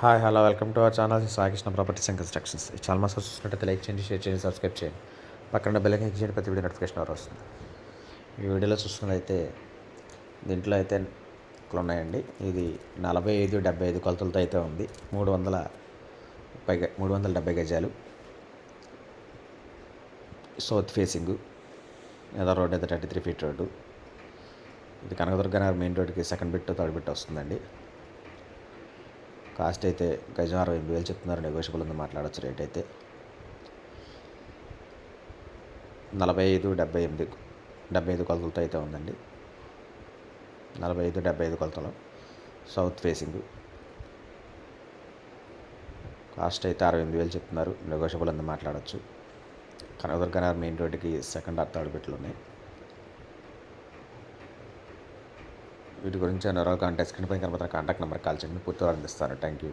Hi hello welcome to our channel Saikrishna properties and constructions. ఈ channel మాత్రం చూసినట్టయితే like చేయండి, షేర్ చేయండి, సబ్స్క్రైబ్ చేయండి. పక్కన బెల్ ఐకాన్ చేయండి, ప్రతి వీడియో నోటిఫికేషన్ ఎవరు వస్తుంది. ఈ వీడియోలో చూస్తున్నదైతే దీంట్లో అయితే ఇట్లా ఉన్నాయండి. ఇది 45-75 కొలతలతో అయితే ఉంది. 370 గజాలు. సౌత్ ఫేసింగ్ ఏదో రోడ్ అయితే 33 ఫీట్ రోడ్డు. ఇది కనకదుర్గ నగర్ మెయిన్ రోడ్కి సెకండ్ బిట్ థర్డ్ బిట్ వస్తుందండి. కాస్ట్ అయితే గజం 68,000 చెప్తున్నారు. నెగోషియబుల్ ఉంది, మాట్లాడవచ్చు. రేట్ అయితే 75 కొలతలతో అయితే ఉందండి. 75 కొలతలు సౌత్ ఫేసింగ్. కాస్ట్ అయితే 68,000 చెప్తున్నారు. నెగోషియబుల్ ఉంది, మాట్లాడవచ్చు. కనకదుర్గ నగర్ మెయిన్ రోడ్డుకి సెకండ్ ఆర్ థర్డ్ బిట్లు ఉన్నాయి. వీటి గురించి వివరాలు కాంటాక్ట్ స్క్రీన్ పైన కనబడుతున్న కాంటాక్ట్ నెంబర్ కాల్ చేయండి, పూర్తిగా అందిస్తాను. Thank you.